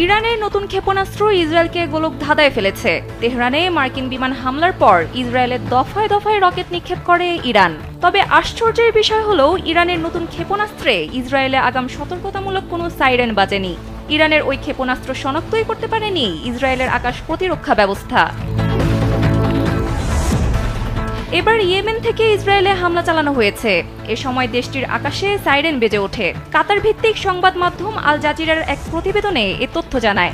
ইরানের নতুন ক্ষেপণাস্ত্র ইসরায়েলকে গোলকধাঁধায় ফেলেছে। তেহরানে মার্কিন বিমান হামলার পর ইসরায়েলের দফায় দফায় রকেট নিক্ষেপ করে ইরান। তবে আশ্চর্যের বিষয় হলো ইরানের নতুন ক্ষেপণাস্ত্রে ইসরায়েলে আগাম সতর্কতামূলক কোনো সাইরেন বাজেনি। ইরানের ওই ক্ষেপণাস্ত্র শনাক্তই করতে পারেনি ইসরায়েলের আকাশ প্রতিরক্ষা ব্যবস্থা। এবার ইয়েমেন থেকে ইসরায়েলে হামলা চালানো হয়েছে। এ সময় দেশটির আকাশে সাইরেন বেজে ওঠে। কাতার ভিত্তিক সংবাদ মাধ্যম আল জাজিরার এক প্রতিবেদনে এ তথ্য জানায়।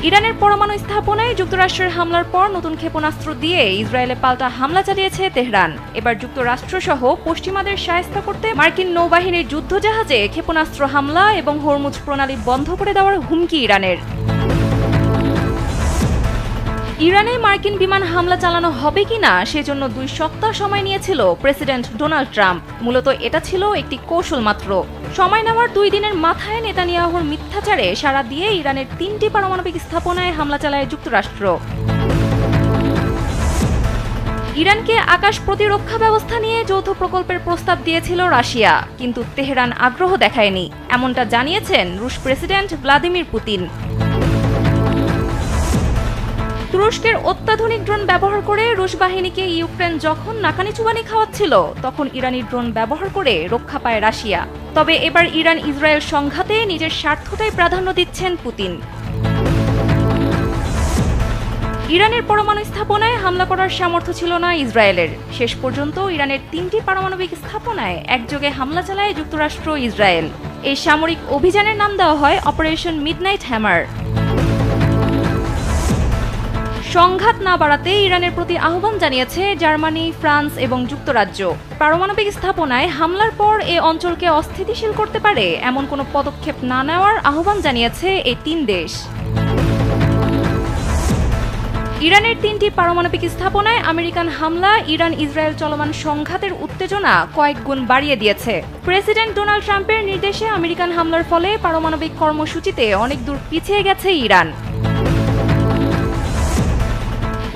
ইরানের পরমাণু স্থাপনায় যুক্তরাষ্ট্রের হামলার পর নতুন ক্ষেপণাস্ত্র দিয়ে ইসরায়েলে পাল্টা হামলা চালিয়েছে তেহরান। এবার যুক্তরাষ্ট্রসহ পশ্চিমাদের শায়েস্তা করতে মার্কিন নৌবাহিনীর যুদ্ধজাহাজে ক্ষেপণাস্ত্র হামলা এবং হরমুজ প্রণালী বন্ধ করে দেওয়ার হুমকি ইরানের। ইরানে মার্কিন বিমান হামলা চালানো হবে কিনা সেজন্য 2 সপ্তাহ সময় নিয়েছিল প্রেসিডেন্ট ডোনাল্ড ট্রাম্প। মূলত এটা ছিল একটি কৌশল মাত্র। সময় নেওয়ার 2 দিনের মাথায় নেতানিয়াহুর মিথ্যাচারে সাড়া দিয়ে ইরানের 3টি পারমাণবিক স্থাপনায় হামলা চালায় যুক্তরাষ্ট্র। ইরানকে আকাশ প্রতিরক্ষা ব্যবস্থা নিয়ে যৌথ প্রকল্পের প্রস্তাব দিয়েছিল রাশিয়া, কিন্তু তেহরান আগ্রহ দেখায়নি, এমনটা জানিয়েছেন রুশ প্রেসিডেন্ট ভ্লাদিমির পুতিন। তুরস্কের অত্যাধুনিক ড্রোন ব্যবহার করে রুশ বাহিনীকে ইউক্রেন যখন নাকানি-চুবানি খাওয়াচ্ছিল, তখন ইরানি ড্রোন ব্যবহার করে রক্ষা পায় রাশিয়া। তবে এবার ইরান ইসরায়েল সংঘাতে নিজের স্বার্থটাই প্রাধান্য দিচ্ছেন পুতিন। ইরানের পরমাণু স্থাপনায় হামলা করার সামর্থ্য ছিল না ইসরায়েলের। শেষ পর্যন্ত ইরানের 3টি পারমাণবিক স্থাপনায় একযোগে হামলা চালায় যুক্তরাষ্ট্র ইসরায়েল। এই সামরিক অভিযানের নাম দেওয়া হয় অপারেশন মিডনাইট হ্যামার। সংঘাত না বাড়াতে ইরানের প্রতি আহ্বান জানিয়েছে জার্মানি, ফ্রান্স এবং যুক্তরাজ্য। পারমাণবিক স্থাপনায় হামলার পর এ অঞ্চলকে অস্থিতিশীল করতে পারে এমন কোনো পদক্ষেপ না নেওয়ার আহ্বান জানিয়েছে এই 3 দেশ। ইরানের 3টি পারমাণবিক স্থাপনায় আমেরিকান হামলা ইরান ইসরায়েল চলমান সংঘাতের উত্তেজনা কয়েক গুণ বাড়িয়ে দিয়েছে। প্রেসিডেন্ট ডোনাল্ড ট্রাম্পের নির্দেশে আমেরিকান হামলার ফলে পারমাণবিক কর্মসূচিতে অনেক দূর পিছিয়ে গেছে ইরান।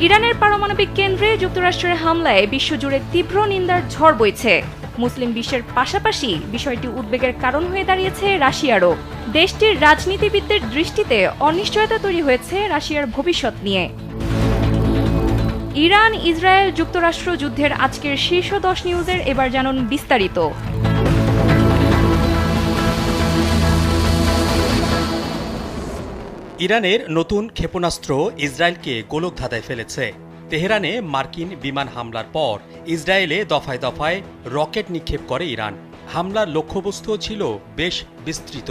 ইরানের পারমাণবিক কেন্দ্রে যুক্তরাষ্ট্রের হামলায় বিশ্বজুড়ে তীব্র নিন্দার ঝড় বইছে। মুসলিম বিশ্বের পাশাপাশি বিষয়টি উদ্বেগের কারণ হয়ে দাঁড়িয়েছে রাশিয়ারও। দেশটির রাজনীতিবিদদের দৃষ্টিতে অনিশ্চয়তা তৈরি হয়েছে রাশিয়ার ভবিষ্যৎ নিয়ে। ইরান ইসরায়েল যুক্তরাষ্ট্র যুদ্ধের আজকের শীর্ষ 10 নিউজের এবার জানুন বিস্তারিত। ইরানের নতুন ক্ষেপণাস্ত্র ইসরায়েলকে গোলকধাঁধায় ফেলেছে। তেহরানে মার্কিন বিমান হামলার পর ইসরায়েলে দফায় দফায় রকেট নিক্ষেপ করে ইরান। হামলার লক্ষ্যবস্তু ছিল বেশ বিস্তৃত।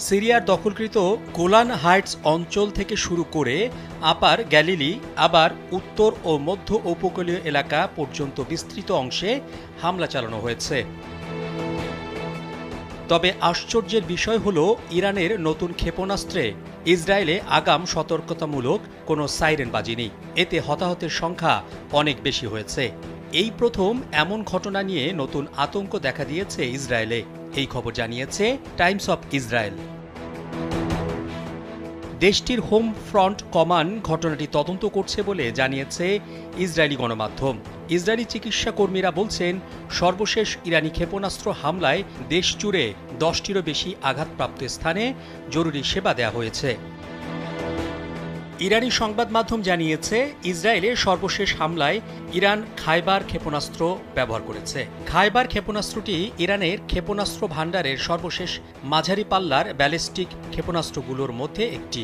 সিরিয়ার দখলকৃত গোলান হাইটস অঞ্চল থেকে শুরু করে আপার গ্যালিলি, আবার উত্তর ও মধ্য উপকূলীয় এলাকা পর্যন্ত বিস্তৃত অংশে হামলা চালানো হয়েছে। তবে আশ্চর্যের বিষয় হল ইরানের নতুন ক্ষেপণাস্ত্রে ইসরায়েলে আগাম সতর্কতামূলক কোনো সাইরেন বাজেনি। এতে হতাহতের সংখ্যা অনেক বেশি হয়েছে। এই প্রথম এমন ঘটনা নিয়ে নতুন আতঙ্ক দেখা দিয়েছে ইসরায়েলে। এই খবর জানিয়েছে টাইমস অফ ইসরায়েল। দেশটির হোম ফ্রন্ট কমান্ড ঘটনাটি তদন্ত করছে বলে জানিয়েছে ইসরায়েলি গণমাধ্যম। ইসরায়েলি চিকিৎসা কর্মীরা বলছেন, সর্বশেষ ইরানি ক্ষেপণাস্ত্র হামলায় দেশ জুড়ে 10টিরও বেশি আঘাতপ্রাপ্ত স্থানে জরুরি সেবা দেওয়া হয়েছে। ইরানি সংবাদ মাধ্যম জানিয়েছে, ইসরায়েলের সর্বশেষ হামলায় ইরান খাইবার ক্ষেপণাস্ত্র ব্যবহার করেছে। খাইবার ক্ষেপণাস্ত্রটি ইরানের ক্ষেপণাস্ত্র ভাণ্ডারের সর্বশেষ মাঝারি পাল্লার ব্যালিস্টিক ক্ষেপণাস্ত্রগুলোর মধ্যে একটি।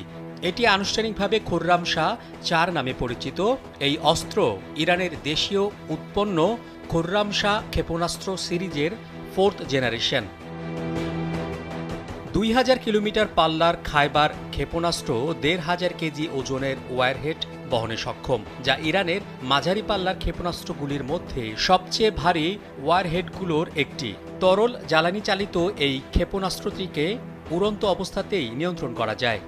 এটি আনুষ্ঠানিকভাবে খুররাম শাহ 4 নামে পরিচিত। এই অস্ত্র ইরানের দেশীয় উৎপন্ন খুররাম শাহ ক্ষেপণাস্ত্র সিরিজের 4th জেনারেশন। 2000 কিলোমিটার পাল্লার খাইবার ক্ষেপণাস্ত্র 1500 কেজি ওজনের ওয়ারহেড বহনে সক্ষম, যা ইরানের মাঝারি পাল্লার ক্ষেপণাস্ত্রগুলির মধ্যে সবচেয়ে ভারী ওয়ারহেডগুলোর একটি। তরল জ্বালানি চালিত এই ক্ষেপণাস্ত্রটিকে উড়ন্ত অবস্থাতেই নিয়ন্ত্রণ করা যায়।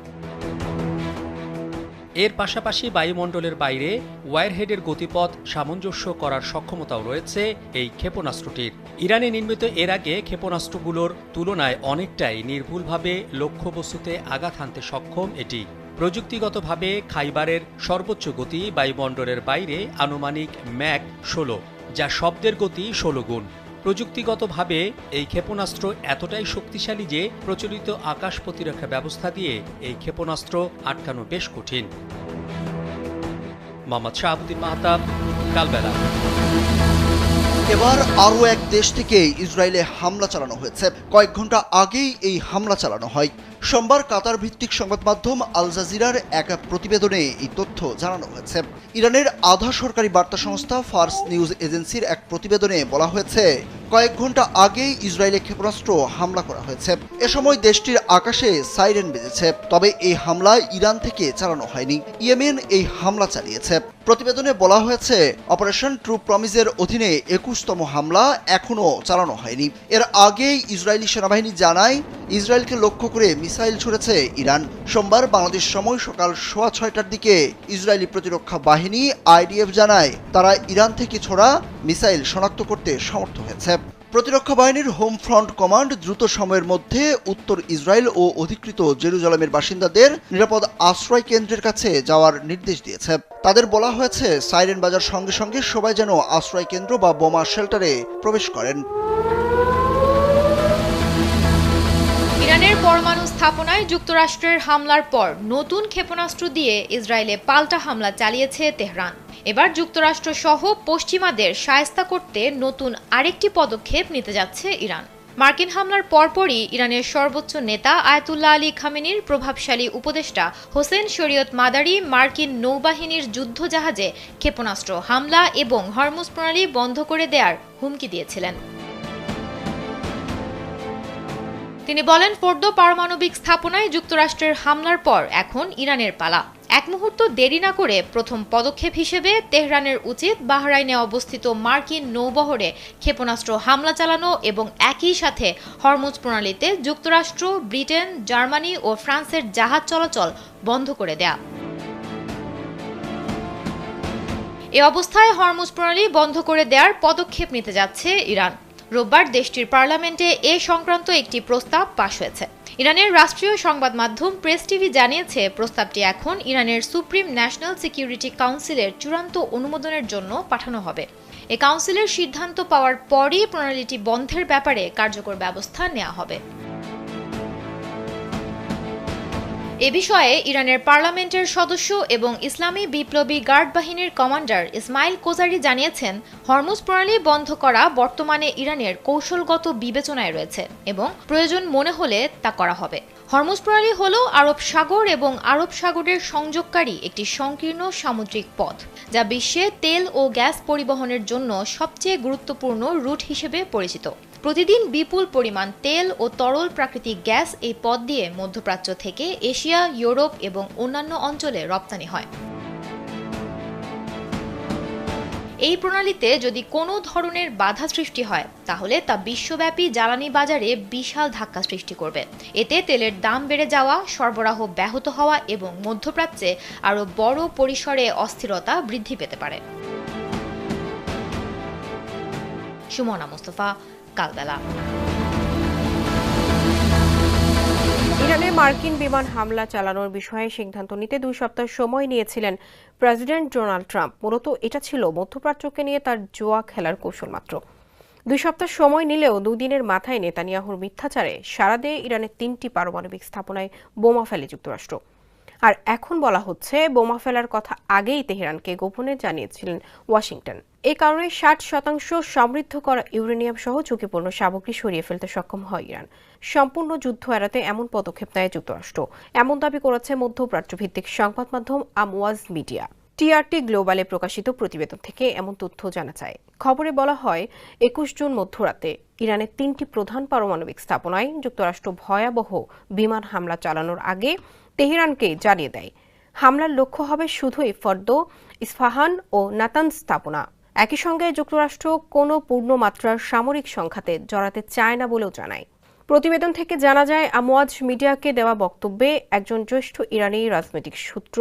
এর পাশাপাশি বায়ুমণ্ডলের বাইরে ওয়ারহেডের গতিপথ সামঞ্জস্য করার সক্ষমতাও রয়েছে এই ক্ষেপণাস্ত্রটির। ইরানে নির্মিত এর আগে ক্ষেপণাস্ত্রগুলোর তুলনায় অনেকটাই নির্ভুলভাবে লক্ষ্যবস্তুতে আঘাত হানতে সক্ষম এটি। প্রযুক্তিগতভাবে খাইবারের সর্বোচ্চ গতি বায়ুমণ্ডলের বাইরে আনুমানিক ম্যাক 16, যা শব্দের গতি 16 গুণ। প্রযুক্তিগতভাবে এই ক্ষেপণাস্ত্র এতটাই শক্তিশালী যে প্রচলিত আকাশ প্রতিরক্ষা ব্যবস্থা দিয়ে এই ক্ষেপণাস্ত্র আটকানো বেশ কঠিন। মোহাম্মদ শাহাবুদ্দিন মাহতাব, কালবেলা। এবার আরও এক দেশ থেকে ইসরায়েলে হামলা চালানো হয়েছে। কয়েক ঘন্টা আগেই এই হামলা চালানো হয়। সোমবার কাতার ভিত্তিক সংবাদ মাধ্যম আল জাজিরার এক প্রতিবেদনে এই তথ্য জানানো হয়েছে। ইরানের আধা সরকারি বার্তা সংস্থা ফার্স নিউজ এজেন্সির এক প্রতিবেদনে বলা হয়েছে, কয়েক ঘন্টা আগেই ইসরায়েলে ক্ষেপণাস্ত্র হামলা করা হয়েছে। এ সময় দেশটির আকাশে সাইরেন বেজেছে। তবে এই হামলা ইরান থেকে চালানো হয়নি, ইয়েমেন এই হামলা চালিয়েছে। প্রতিবেদনে বলা হয়েছে, অপারেশন ট্রু প্রমিসের অধীনে ২১তম হামলা এখনও চালানো হয়নি। এর আগেই ইসরায়েলি সেনাবাহিনী জানায়, ইসরায়েলকে লক্ষ্য করে মিসাইল ছুড়েছে ইরান। সোমবার বাংলাদেশ সময় সকাল ৬:৩০টার দিকে ইসরায়েলি প্রতিরক্ষা বাহিনী IDF জানায়, তারা ইরান থেকে ছোড়া মিসাইল শনাক্ত করতে সমর্থ হয়েছে। প্রতিরক্ষা বাহিনীর হোম ফ্রন্ট কমান্ড দ্রুত সময়ের মধ্যে উত্তর ইসরায়েল ও অধিকৃত জেরুজালেমের বাসিন্দাদের নিরাপদ আশ্রয় কেন্দ্রের কাছে যাওয়ার নির্দেশ দিয়েছে। তাদের বলা হয়েছে, সাইরেন বাজার সঙ্গে সঙ্গে সবাই যেন আশ্রয় কেন্দ্র বা বোমা শেল্টারে প্রবেশ করেন। ইরানের পরমাণু স্থাপনায় যুক্তরাষ্ট্রের হামলার পর নতুন ক্ষেপণাস্ত্র দিয়ে ইসরায়েলে পাল্টা হামলা চালিয়েছে তেহরান। এবার যুক্তরাষ্ট্র সহ পশ্চিমাদের শায়েস্তা করতে নতুন আরেকটি পদক্ষেপ নিতে যাচ্ছে ইরান। মার্কিন হামলার পরপরই ইরানের সর্বোচ্চ নেতা আয়াতুল্লাহ আলী খামেনির প্রভাবশালী উপদেষ্টা হোসেন শরীয়ত মাদারি মার্কিন নৌবাহিনীর যুদ্ধজাহাজে ক্ষেপণাস্ত্র হামলা এবং হরমুজ প্রণালী বন্ধ করে দেওয়ার হুমকি দিয়েছিলেন। তিনি বলেন, ফোর্দো পারমাণবিক স্থাপনায় যুক্তরাষ্ট্রের হামলার পর এখন ইরানের পালা। এক মুহূর্ত দেরি না করে প্রথম পদক্ষেপ হিসেবে তেহরানের উচিত বাহরাইনে অবস্থিত মার্কিন নৌবহরে ক্ষেপণাস্ত্র হামলা চালানো এবং একই সাথে হরমুজ প্রণালীতে যুক্তরাষ্ট্র, ব্রিটেন, জার্মানি ও ফ্রান্সের জাহাজ চলাচল বন্ধ করে দেয়া। এ অবস্থায় হরমুজ প্রণালী বন্ধ করে দেওয়ার পদক্ষেপ নিতে যাচ্ছে ইরান। রোববার দেশটির পার্লামেন্টে এ সংক্রান্ত একটি প্রস্তাব পাশ হয়েছে। ইরানের রাষ্ট্রীয় সংবাদ মাধ্যম প্রেস টিভি জানিয়েছে, প্রস্তাবটি এখন ইরানের সুপ্রিম ন্যাশনাল সিকিউরিটি কাউন্সিলের চূড়ান্ত অনুমোদনের জন্য পাঠানো হবে। এ কাউন্সিলের সিদ্ধান্ত পাওয়ার পরই প্রণালীটি বন্ধের ব্যাপারে কার্যকর ব্যবস্থা নেওয়া হবে। এ বিষয়ে ইরানের পার্লামেন্টের সদস্য এবং ইসলামী বিপ্লবী গার্ড বাহিনীর কমান্ডার ইসমাইল কোজারি জানিয়েছেন, হরমুজ প্রণালী বন্ধ করা বর্তমানে ইরানের কৌশলগত বিবেচনায় রয়েছে এবং প্রয়োজন মনে হলে তা করা হবে। হরমুজ প্রণালী হল আরব সাগর এবং আরব সাগরের সংযোগকারী একটি সংকীর্ণ সামুদ্রিক পথ, যা বিশ্বে তেল ও গ্যাস পরিবহনের জন্য সবচেয়ে গুরুত্বপূর্ণ রুট হিসেবে পরিচিত। প্রতিদিন বিপুল পরিমাণ তেল ও তরল প্রাকৃতিক গ্যাস এই পথ দিয়ে মধ্যপ্রাচ্য থেকে এশিয়া, ইউরোপ এবং অন্যান্য অঞ্চলে রপ্তানি হয়। এই প্রণালীতে যদি কোনো ধরনের বাধা সৃষ্টি হয়, তাহলে তা বিশ্বব্যাপী জ্বালানি বাজারে বিশাল ধাক্কা সৃষ্টি করবে। এতে তেলের দাম বেড়ে যাওয়া, সরবরাহ ব্যাহত হওয়া এবং মধ্যপ্রাচ্যে আরও বড় পরিসরে অস্থিরতা বৃদ্ধি পেতে পারে। সুমনা মুস্তফা, কালবেলা। ইরানে মার্কিন বিমান হামলা চালানোর বিষয়ে সিদ্ধান্ত নিতে 2 সপ্তাহ সময় নিয়েছিলেন প্রেসিডেন্ট ডোনাল্ড ট্রাম্প। মূলত এটা ছিল মধ্যপ্রাচ্যকে নিয়ে তার জুয়া খেলার কৌশল মাত্র। 2 সপ্তাহ সময় নিলেও 2 দিনের মাথায় নেতানিয়াহুর মিথ্যাচারে সাড়া দিয়ে ইরানের 3টি পারমাণবিক স্থাপনায় বোমা ফেলে যুক্তরাষ্ট্র। আর এখন বলা হচ্ছে, বোমা ফেলার কথা আগেই তেহরানকে গোপনে জানিয়েছিলেন ওয়াশিংটন। এই কারণে 60% সমৃদ্ধ করা ইউরেনিয়াম সহ ঝুঁকিপূর্ণ সামগ্রী সরিয়ে ফেলতে সক্ষম হয় ইরান। সম্পূর্ণ যুদ্ধ এড়াতে এমন পদক্ষেপ নেয় যুক্তরাষ্ট্র, এমন দাবি করেছে মধ্যপ্রাচ্য ভিত্তিক সংবাদ মাধ্যম আমওয়াজ মিডিয়া। টিআরটি গ্লোবালে প্রকাশিত প্রতিবেদন থেকে এমন তথ্য জানা যায়। খবরে বলা হয়, 21 জুন মধ্যরাতে ইরানের 3টি প্রধান পারমাণবিক স্থাপনায় যুক্তরাষ্ট্র ভয়াবহ বিমান হামলা চালানোর আগে তেহরানকে জানিয়ে দেয়, হামলার লক্ষ্য হবে শুধুই ফর্দো, ইস্পাহান ও নাতানজ স্থাপনা। একই সঙ্গে যুক্তরাষ্ট্র কোনো পূর্ণমাত্রার সামরিক সংঘাতে জড়াতে চায় না বলেও জানায়। প্রতিবেদন থেকে জানা যায়, আমওয়াজ মিডিয়াকে দেওয়া বক্তব্যে একজন জ্যেষ্ঠ ইরানি রাজনৈতিক সূত্র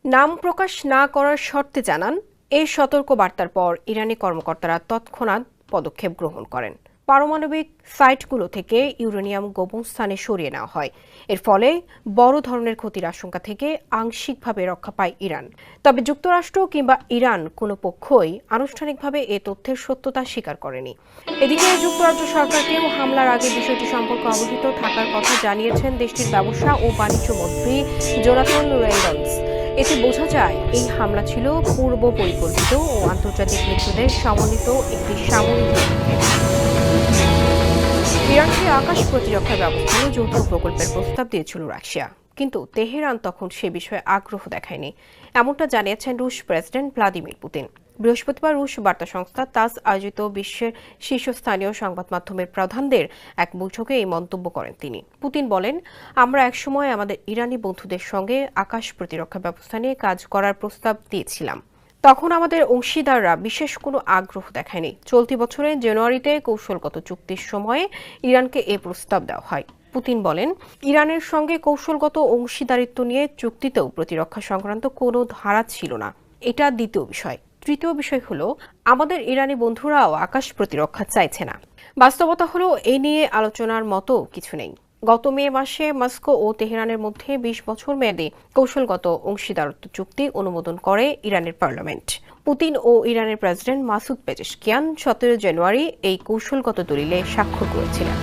নাম প্রকাশ না করার শর্তে জানান, এই সতর্ক বার্তার পর ইরানি কর্মকর্তারা তৎক্ষণাৎ পদক্ষেপ গ্রহণ করেন। পারমাণবিক সাইটগুলো থেকে ইউরেনিয়াম গোপন স্থানে সরিয়ে নেওয়া হয়। এর ফলে বড় ধরনের ক্ষতির আশঙ্কা থেকে আংশিকভাবে রক্ষা পায় ইরান। তবে যুক্তরাষ্ট্র কিংবা ইরান কোনো পক্ষই আনুষ্ঠানিকভাবে এ তথ্যের সত্যতা স্বীকার করেনি। এদিকে যুক্তরাজ্য সরকারকেও হামলার আগে বিষয়টি সম্পর্কে অবহিত থাকার কথা জানিয়েছেন দেশটির ব্যবসা ও বাণিজ্য মন্ত্রী জোনাথন রেইনল্ডস। এতে বোঝা যায় এই হামলা ছিল পূর্ব পরিকল্পিত ও আন্তর্জাতিক মিত্রদের সমন্বিত একটি সামরিক পদক্ষেপ। ইরানকে আকাশ প্রতিরক্ষা ব্যবস্থায় যৌথ প্রকল্পের প্রস্তাব দিয়েছিল রাশিয়া, কিন্তু তেহরান তখন সে বিষয়ে আগ্রহ দেখায়নি, এমনটা জানিয়েছেন রুশ প্রেসিডেন্ট ভ্লাদিমির পুতিন। বৃহস্পতিবার রুশ বার্তা সংস্থা তাস আয়োজিত বিশ্বের শীর্ষস্থানীয় সংবাদ মাধ্যমের প্রধানদের এক বৈঠকে এই মন্তব্য করেন তিনি। পুতিন বলেন, আমরা একসময় আমাদের ইরানি বন্ধুদের সঙ্গে আকাশ প্রতিরক্ষা ব্যবস্থা নিয়ে কাজ করার প্রস্তাব দিয়েছিলাম। তখন আমাদের অংশীদাররা বিশেষ কোনো আগ্রহ দেখায়নি। চলতি বছরের জানুয়ারিতে কৌশলগত চুক্তির সময়ে ইরানকে এ প্রস্তাব দেওয়া হয়। পুতিন বলেন, ইরানের সঙ্গে কৌশলগত অংশীদারিত্ব নিয়ে চুক্তিতেও প্রতিরক্ষা সংক্রান্ত কোনো ধারা ছিল না। এটা দ্বিতীয় বিষয়। তৃতীয় বিষয় হলো, আমাদের ইরানি বন্ধুরাও আকাশ প্রতিরক্ষা চাইছে না। বাস্তবতা হলো, এ নিয়ে আলোচনার মতো কিছু নেই। গত মে মাসে মস্কো ও তেহরানের মধ্যে 20 বছর মেয়াদী কৌশলগত অংশীদারত্ব চুক্তি অনুমোদন করে ইরানের পার্লামেন্ট। পুতিন ও ইরানের প্রেসিডেন্ট মাসুদ পেজেশকিয়ান 17 জানুয়ারি এই কৌশলগত দলিলে স্বাক্ষর করেছিলেন।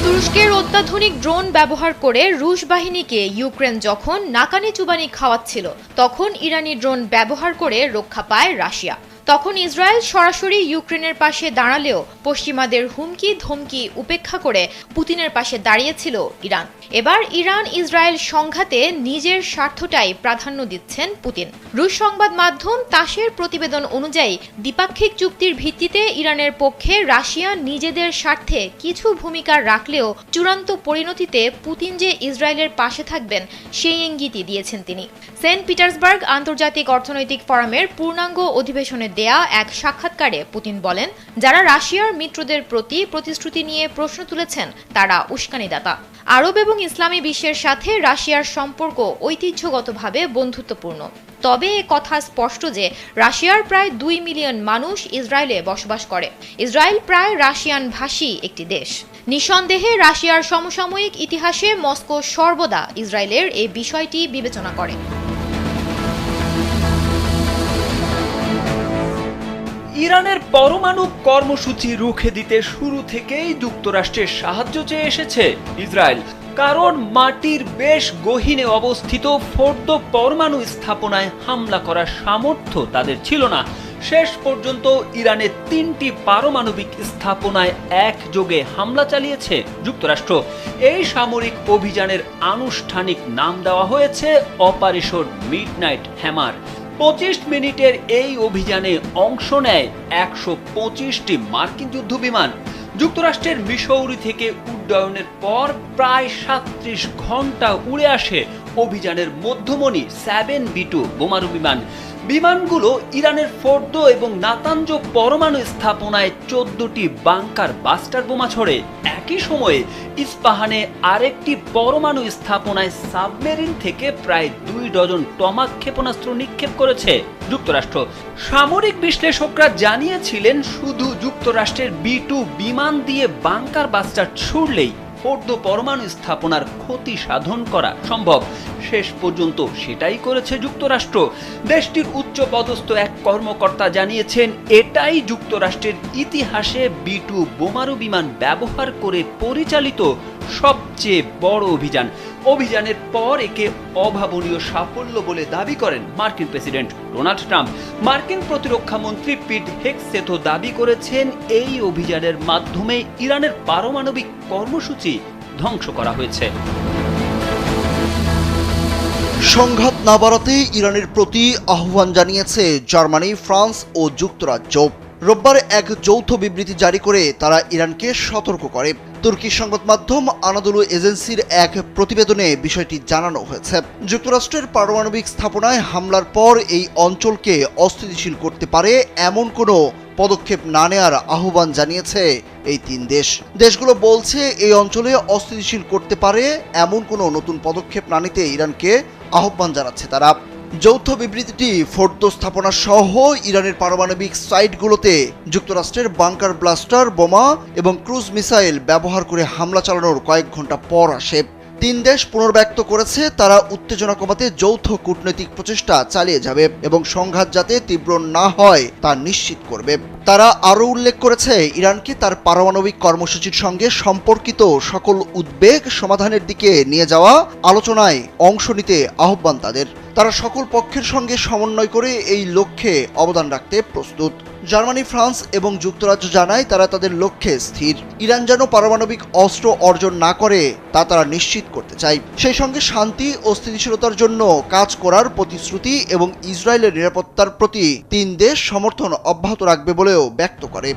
তুরস্কের অত্যাধুনিক ড্রোন ব্যবহার করে রুশ বাহিনীকে ইউক্রেন যখন নাকানি চুবানি খাওয়াচ্ছিল, তখন ইরানি ড্রোন ব্যবহার করে রক্ষা পায় রাশিয়া। তখন ইসরায়েল সরাসরি ইউক্রেনের পাশে দাঁড়ালেও পশ্চিমাদের হুমকি ধমকি উপেক্ষা করে পুতিনের পাশে দাঁড়িয়েছিল ইরান। এবার ইরান ইসরায়েল সংঘাতে নিজের স্বার্থটাই প্রাধান্য দিচ্ছেন পুতিন। রুশ সংবাদ মাধ্যম তাসের প্রতিবেদন অনুযায়ী দ্বিপাক্ষিক চুক্তির ভিত্তিতে ইরানের পক্ষে রাশিয়া নিজেদের স্বার্থে কিছু ভূমিকা রাখলেও চূড়ান্ত পরিণতিতে পুতিন যে ইসরায়েলের পাশে থাকবেন সেই ইঙ্গিতই দিয়েছেন তিনি। সেন্ট পিটার্সবার্গ আন্তর্জাতিক অর্থনৈতিক ফোরামের পূর্ণাঙ্গ অধিবেশনে দেয়া এক সাক্ষাৎকারে পুতিন বলেন, যারা রাশিয়ার মিত্রদের প্রতি প্রতিশ্রুতি নিয়ে প্রশ্ন তুলেছেন তারা উস্কানিদাতা। আরব এবং ইসলামী বিশ্বের সাথে রাশিয়ার সম্পর্ক ঐতিহ্যগতভাবে বন্ধুত্বপূর্ণ। তবে এ কথা স্পষ্ট যে রাশিয়ার প্রায় 2 মিলিয়ন মানুষ ইসরায়েলে বসবাস করে। ইসরায়েল প্রায় রাশিয়ান ভাষী একটি দেশ। নিঃসন্দেহে রাশিয়ার সমসাময়িক ইতিহাসে মস্কো সর্বদা ইসরায়েলের এই বিষয়টি বিবেচনা করে। ইরানের পরমাণু কর্মসূচি রুখে দিতে শুরু থেকেই যুক্তরাষ্ট্রের সাহায্য চেয়ে এসেছে ইসরায়েল, কারণ মাটির বেশ গহীনে অবস্থিত ফোর্দো পরমাণু স্থাপনায় হামলা করার সামর্থ্য তাদের ছিল না। শেষ পর্যন্ত ইরানের 3টি পারমাণবিক স্থাপনায় একযোগে হামলা চালিয়েছে যুক্তরাষ্ট্র। এই সামরিক অভিযানের আনুষ্ঠানিক নাম দেওয়া হয়েছে অপারেশন মিডনাইট হ্যামার। 25 মিনিটের এই অভিযানে অংশ নেয় 125টি মার্কিন যুদ্ধবিমান। যুক্তরাষ্ট্রের মিসৌরি থেকে উড্ডয়নের পর প্রায় 37 ঘন্টা উড়ে আসে অভিযানের মধ্যমণি 7B2 বোমারু বিমান। বিমানগুলো ইরানের ফোর্দো এবং নাতাঞ্জ পরমাণু স্থাপনায় 14টি বাংকার বাস্টার বোমা ছোড়ে। একই সময়ে ইস্পাহানে আরেকটি পরমাণু স্থাপনায় সাবমেরিন থেকে প্রায় 2 ডজন টমাক ক্ষেপণাস্ত্র নিক্ষেপ করেছে যুক্তরাষ্ট্র। সামরিক বিশ্লেষকরা জানিয়েছিলেন, শুধু যুক্তরাষ্ট্রের B2 বিমান দিয়ে বাংকার বাস্টার ছুড়লেই ফোর্দো পরমাণু স্থাপনার ক্ষতি সাধন করা সম্ভব। শেষ পর্যন্ত সেটাই করেছে যুক্তরাষ্ট্র। দেশটির উচ্চপদস্থ এক কর্মকর্তা জানিয়েছেন, এটাই যুক্তরাষ্ট্রের ইতিহাসে B2 বোমারু বিমান ব্যবহার করে পরিচালিত সবচেয়ে বড় অভিযান। অভিযানের পর একে অভাবনীয় সাফল্য বলে দাবি করেন মার্কিন প্রেসিডেন্ট ডোনাল্ড ট্রাম্প। মার্কিন প্রতিরক্ষা মন্ত্রী পিট হেগসেথও দাবি করেছেন, এই অভিযানের মাধ্যমে ইরানের পারমাণবিক কর্মসূচি ধ্বংস করা হয়েছে। সংঘাত না বাড়াতে ইরানের প্রতি আহ্বান জানিয়েছে জার্মানি, ফ্রান্স ও যুক্তরাজ্য। রোববার এক যৌথ বিবৃতি জারি করে তারা ইরানকে সতর্ক করে। তুর্কি সংবাদ মাধ্যম আনাদোলু এজেন্সির এক প্রতিবেদনে বিষয়টি জানানো হয়েছে। যুক্তরাষ্ট্রের পারমাণবিক স্থাপনায় হামলার পর এই অঞ্চলকে অস্থিতিশীল করতে পারে এমন কোনো পদক্ষেপ না নেওয়ার আহ্বান জানিয়েছে এই 3 দেশ। দেশগুলো বলছে, এই অঞ্চলে অস্থিতিশীল করতে পারে এমন কোনো নতুন পদক্ষেপ না নিতে ইরানকে আহ্বান জানাচ্ছে তারা। যৌথ বিবৃতিটি ফোর্দো স্থাপনা সহ ইরানের পারমাণবিক সাইটগুলোতে যুক্তরাষ্ট্রের বাংকার ব্লাস্টার বোমা এবং ক্রুজ মিসাইল ব্যবহার করে হামলা চালানোর কয়েক ঘন্টা পর আসে। তিন দেশ পুনর্ব্যক্ত করেছে তারা উত্তেজনা কমাতে যৌথ কূটনৈতিক প্রচেষ্টা চালিয়ে যাবে এবং সংঘাত যাতে তীব্র না হয় তা নিশ্চিত করবে। তারা আরও উল্লেখ করেছে ইরানকে তার পারমাণবিক কর্মসূচির সঙ্গে সম্পর্কিত সকল উদ্বেগ সমাধানের দিকে নিয়ে যাওয়া আলোচনায় অংশ নিতে আহ্বান তাদের। তারা সকল পক্ষের সঙ্গে সমন্বয় করে এই লক্ষ্যে অবদান রাখতে প্রস্তুত। জার্মানি, ফ্রান্স এবং যুক্তরাজ্য জানায় তারা তাদের লক্ষ্যে স্থির। ইরান যেন পারমাণবিক অস্ত্র অর্জন না করে তা তারা নিশ্চিত করতে চায়। সেই সঙ্গে শান্তি ও স্থিতিশীলতার জন্য কাজ করার প্রতিশ্রুতি এবং ইসরায়েলের নিরাপত্তার প্রতি তিন দেশ সমর্থন অব্যাহত রাখবে বলেও ব্যক্ত করে।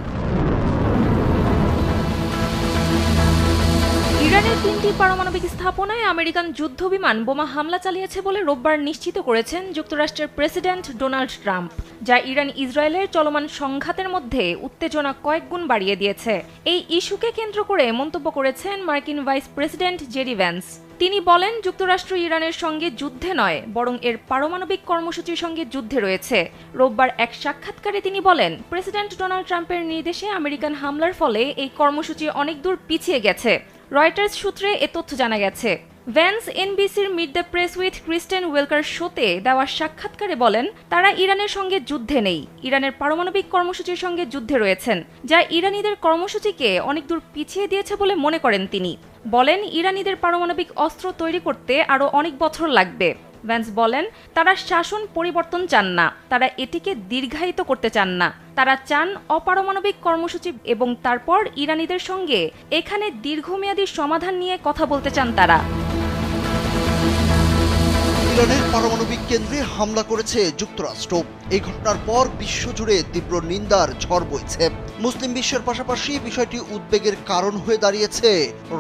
ইরানের 3টি পারমাণবিক স্থাপনায় আমেরিকান যুদ্ধবিমান বোমা হামলা চালিয়েছে বলে রোববার নিশ্চিত করেছেন যুক্তরাষ্ট্রের প্রেসিডেন্ট ডোনাল্ড ট্রাম্প, যা ইরান ইসরায়েলের চলমান সংঘাতের মধ্যে উত্তেজনা কয়েক গুণ বাড়িয়ে দিয়েছে। এই ইস্যুকে কেন্দ্র করে মন্তব্য করেছেন মার্কিন ভাইস প্রেসিডেন্ট জেডি ভ্যান্স। তিনি বলেন, যুক্তরাষ্ট্র ইরানের সঙ্গে যুদ্ধে নয় বরং এর পারমাণবিক কর্মসূচির সঙ্গে যুদ্ধে রয়েছে। রোববার এক সাক্ষাৎকারে তিনি বলেন, প্রেসিডেন্ট ডোনাল্ড ট্রাম্পের নির্দেশে আমেরিকান হামলার ফলে এই কর্মসূচি অনেক দূর পিছিয়ে গেছে। রয়টার্স সূত্রে এ তথ্য জানা গেছে। ভ্যান্স এনবিসির Meet the Press with Kristen Welker শোতে দেওয়া সাক্ষাৎকারে বলেন, তারা ইরানের সঙ্গে যুদ্ধে নেই, ইরানের পারমাণবিক কর্মসূচির সঙ্গে যুদ্ধে রয়েছেন, যা ইরানিদের কর্মসূচিকে অনেক দূর পিছিয়ে দিয়েছে বলে মনে করেন তিনি। বলেন, ইরানিদের পারমাণবিক অস্ত্র তৈরি করতে আরও অনেক বছর লাগবে। ভ্যান্স বলেন, তারা শাসন পরিবর্তন চান না, তারা এটিকে দীর্ঘায়িত করতে চান না, তারা চান অপারমাণবিক কর্মসূচি এবং তারপর ইরানিদের সঙ্গে এখানে দীর্ঘমেয়াদী সমাধান নিয়ে কথা বলতে চান তারা। ইরানের পারমাণবিক কেন্দ্রে হামলা করেছে যুক্তরাষ্ট্র। এই ঘটনার পর বিশ্বজুড়ে তীব্র নিন্দার ঝড় বইছে। মুসলিম বিশ্বের পাশাপাশি বিষয়টি উদ্বেগের কারণ হয়ে দাঁড়িয়েছে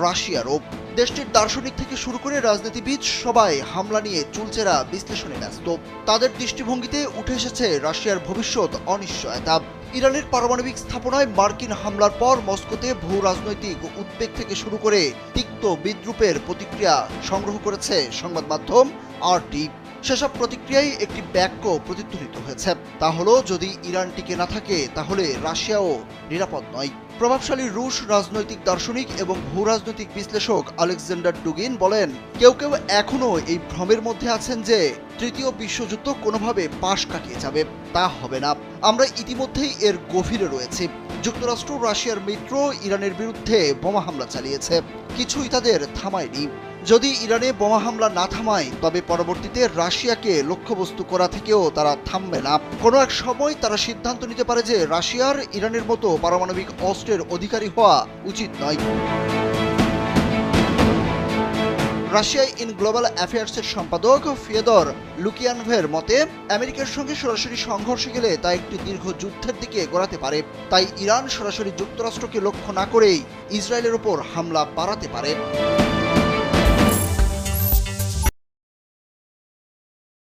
রাশিয়ারও। দেশটির দার্শনিক থেকে শুরু করে রাজনীতিবিদ সবাই হামলা নিয়ে চুলচেরা বিশ্লেষণে ব্যস্ত। তাদের দৃষ্টিভঙ্গিতে উঠে এসেছে রাশিয়ার ভবিষ্যৎ অনিশ্চয়তা। ইরানের পারমাণবিক স্থাপনায় মার্কিন হামলার পর মস্কোতে ভূ রাজনৈতিক উদ্বেগ থেকে শুরু করে তিক্ত বিদ্রূপের প্রতিক্রিয়া সংগ্রহ করেছে সংবাদ মাধ্যম RT। সেসব প্রতিক্রিয়ায় একটি বাক্য প্রতিধ্বনিত হয়েছে, তা হলো, যদি ইরান টিকে না থাকে তাহলে রাশিয়াও নিরাপদ নয়। প্রভাবশালী রুশ রাজনৈতিক দার্শনিক এবং ভূ রাজনৈতিক বিশ্লেষক আলেকজান্ডার ডুগিন বলেন, কেউ কেউ এখনও এই ভ্রমের মধ্যে আছেন যে তৃতীয় বিশ্বযুদ্ধ কোনোভাবে পাশ কাটিয়ে যাবে। তা হবে না। আমরা ইতিমধ্যেই এর গভীরে রয়েছি। যুক্তরাষ্ট্র রাশিয়ার মিত্র ইরানের বিরুদ্ধে বোমা হামলা চালিয়েছে, কিছুই তাদের থামায়নি। যদি ইরানে বোমা হামলা না থামায় তবে পরবর্তীতে রাশিয়াকে লক্ষ্যবস্তু করা থেকেও তারা থামবে না। কোনো এক সময় তারা সিদ্ধান্ত নিতে পারে যে রাশিয়ার ইরানের মতো পারমাণবিক অস্ত্রের অধিকারী হওয়া উচিত নয়। রাশিয়া ইন গ্লোবাল অ্যাফেয়ার্সের সম্পাদক ফিয়েদর লুকিয়ানভের মতে, আমেরিকার সঙ্গে সরাসরি সংঘর্ষে গেলে তা একটি দীর্ঘ যুদ্ধের দিকে গড়াতে পারে। তাই ইরান সরাসরি যুক্তরাষ্ট্রকে লক্ষ্য না করেই ইসরায়েলের ওপর হামলা বাড়াতে পারে।